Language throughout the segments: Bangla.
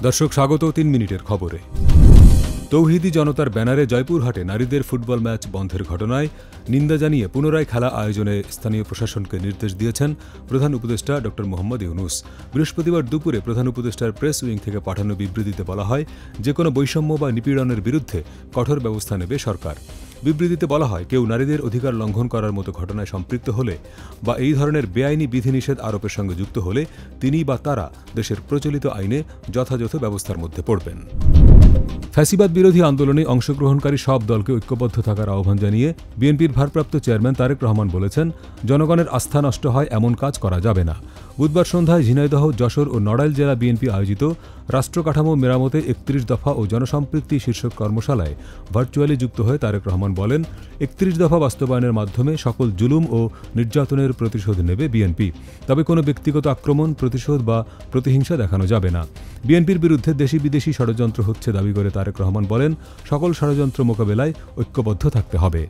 দর্শক স্বাগত ৩ মিনিটের খবরে। তৌহিদি জনতার ব্যানারে জয়পুরহাটে নারীদের ফুটবল ম্যাচ বন্ধের ঘটনায় নিন্দা জানিয়ে পুনরায় খেলা আয়োজনে স্থানীয় প্রশাসনকে নির্দেশ দিয়েছেন প্রধান উপদেষ্টা ড মোহাম্মদ ইউনূস। বৃহস্পতিবার দুপুরে প্রধান উপদেষ্টার প্রেস উইং থেকে পাঠানো বিবৃতিতে বলা হয়, যে কোনো বৈষম্য বা নিপীড়নের বিরুদ্ধে কঠোর ব্যবস্থা নেবে সরকার। বিবৃতিতে বলা হয়, কেউ নারীদের অধিকার লঙ্ঘন করার মতো ঘটনায় সম্পৃক্ত হলে বা এই ধরনের বেআইনি বিধিনিষেধ আরোপের সঙ্গে যুক্ত হলে তিনি বা তারা দেশের প্রচলিত আইনে যথাযথ ব্যবস্থার মধ্যে পড়বেন। ফ্যাসিবাদ বিরোধী আন্দোলনে অংশগ্রহণকারী সব দলকে ঐক্যবদ্ধ থাকার আহ্বান জানিয়ে বিএনপির ভারপ্রাপ্ত চেয়ারম্যান তারেক রহমান বলেছেন, জনগণের আস্থা নষ্ট হয় এমন কাজ করা যাবে না। বুধবার সন্ধ্যায় ঝিনাইদহ, যশোর ও নড়াইল জেলা বিএনপি আয়োজিত রাষ্ট্রকাঠামো মেরামতে ৩১ দফা ও জনসম্পৃক্তি শীর্ষক কর্মশালায় ভার্চুয়ালি যুক্ত হয়ে তারেক রহমান বলেন, ৩১ দফা বাস্তবায়নের মাধ্যমে সকল জুলুম ও নির্যাতনের প্রতিশোধ নেবে বিএনপি। তবে কোনো ব্যক্তিগত আক্রমণ, প্রতিশোধ বা প্রতিহিংসা দেখানো যাবে না। বিএনপির বিরুদ্ধে দেশি বিদেশি ষড়যন্ত্র হচ্ছে দাবি করে তারেক রহমান বলেন, সকল ষড়যন্ত্র মোকাবেলায় ঐক্যবদ্ধ থাকতে হবে।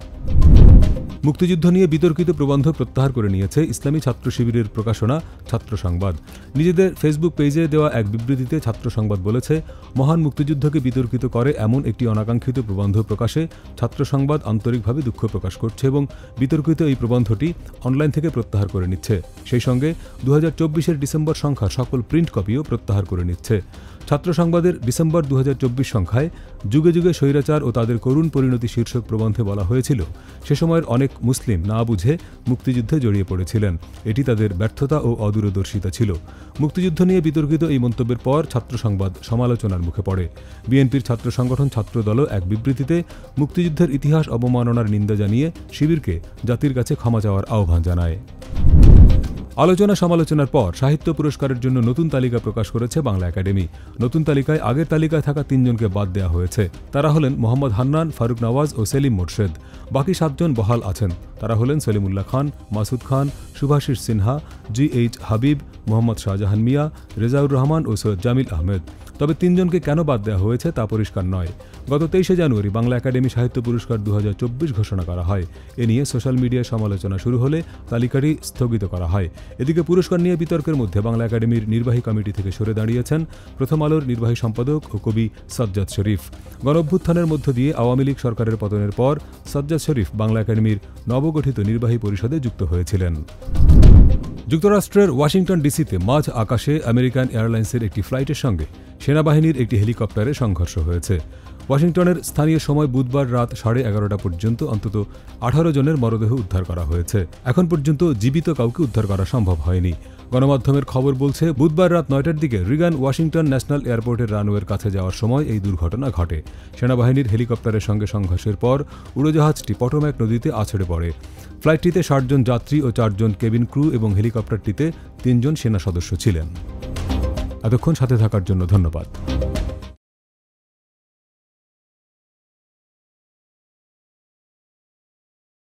মুক্তিযুদ্ধ নিয়ে বিতর্কিত প্রবন্ধ প্রত্যাহার করে নিয়েছে ইসলামী ছাত্র শিবিরের প্রকাশনা ছাত্র সংবাদ। নিজেদের ফেসবুক পেজে দেওয়া এক বিবৃতিতে ছাত্র সংবাদ বলেছে, মহান মুক্তিযুদ্ধকে বিতর্কিত করে এমন একটি অনাকাঙ্ক্ষিত প্রবন্ধ প্রকাশে ছাত্র সংবাদ আন্তরিকভাবে দুঃখ প্রকাশ করছে এবং বিতর্কিত এই প্রবন্ধটি অনলাইন থেকে প্রত্যাহার করে নিচ্ছে। সেই সঙ্গে ২০২৪-এর ডিসেম্বর সংখ্যা সকল প্রিন্ট কপিও প্রত্যাহার করে নিচ্ছে। ছাত্র সংবাদের ডিসেম্বর ২০২৪ সংখ্যায় যুগে যুগে স্বৈরাচার ও তাদের করুণ পরিণতি শীর্ষক প্রবন্ধে বলা হয়েছিল, সে সময়ের অনেক মুসলিম না বুঝে মুক্তিযুদ্ধে জড়িয়ে পড়েছিলেন। এটি তাদের ব্যর্থতা ও অদূরদর্শিতা ছিল। মুক্তিযুদ্ধ নিয়ে বিতর্কিত এই মন্তব্যের পর ছাত্র সংবাদ সমালোচনার মুখে পড়ে। বিএনপির ছাত্র সংগঠন ছাত্রদলও এক বিবৃতিতে মুক্তিযুদ্ধের ইতিহাস অবমাননার নিন্দা জানিয়ে শিবিরকে জাতির কাছে ক্ষমা চাওয়ার আহ্বান জানায়। আলোচনা সমালোচনার পর সাহিত্য পুরস্কারের জন্য নতুন তালিকা প্রকাশ করেছে বাংলা একাডেমি। নতুন তালিকায় আগের তালিকায় থাকা ৩ জনকে বাদ দেওয়া হয়েছে। তারা হলেন মোহাম্মদ হান্নান, ফারুক নওয়াজ ও সেলিম মোরশেদ। বাকি ৭ জন বহাল আছেন। তারা হলেন সলিমুল্লাহ খান, মাসুদ খান, শুভাশিস সিনহা, GH হাবিব, মোহাম্মদ শাহজাহান মিয়া, রেজাউর রহমান ও সৈয়দ জামিল আহমেদ। তবে ৩ জনকে কেন বাদ দেওয়া হয়েছে তা পরিষ্কার নয়। গত ২৩শে জানুয়ারি বাংলা একাডেমি সাহিত্য পুরস্কার ২০২৪ ঘোষণা করা হয়। এ নিয়ে সোশ্যাল মিডিয়ায় সমালোচনা শুরু হলে তালিকাটি স্থগিত করা হয়। এদিকে পুরস্কার নিয়ে বিতর্কের মধ্যে বাংলা একাডেমির নির্বাহী কমিটি থেকে সরে দাঁড়িয়েছেন প্রথম আলোর নির্বাহী সম্পাদক ও কবি সাজ্জাদ শরীফ। গণঅভ্যুত্থানের মধ্য দিয়ে আওয়ামী লীগ সরকারের পতনের পর সাজ্জাদ শরীফ বাংলা একাডেমির নবগঠিত নির্বাহী পরিষদে যুক্ত হয়েছিলেন। যুক্তরাষ্ট্রের ওয়াশিংটন ডিসিতে মাঝ আকাশে আমেরিকান এয়ারলাইন্সের একটি ফ্লাইটের সঙ্গে সেনাবাহিনীর একটি হেলিকপ্টারে সংঘর্ষ হয়েছে। ওয়াশিংটনের স্থানীয় সময় বুধবার রাত 11:30 পর্যন্ত অন্তত 18 জনের মরদেহ উদ্ধার করা হয়েছে। এখন পর্যন্ত জীবিত কাউকে উদ্ধার করা সম্ভব হয়নি। গণমাধ্যমের খবর বলছে, বুধবার রাত 9টার দিকে রিগান ওয়াশিংটন ন্যাশনাল এয়ারপোর্টের রানওয়ের কাছে যাওয়ার সময় এই দুর্ঘটনা ঘটে। সেনাবাহিনীর হেলিকপ্টারের সঙ্গে সংঘর্ষের পর উড়োজাহাজটি পটোম্যাক নদীতে আছড়ে পড়ে। ফ্লাইটটিতে 60 জন যাত্রী ও 4 জন কেবিন ক্রু এবং হেলিকপ্টারটিতে 3 জন সেনা সদস্য ছিলেন। এতক্ষণ সাথে থাকার জন্য ধন্যবাদ।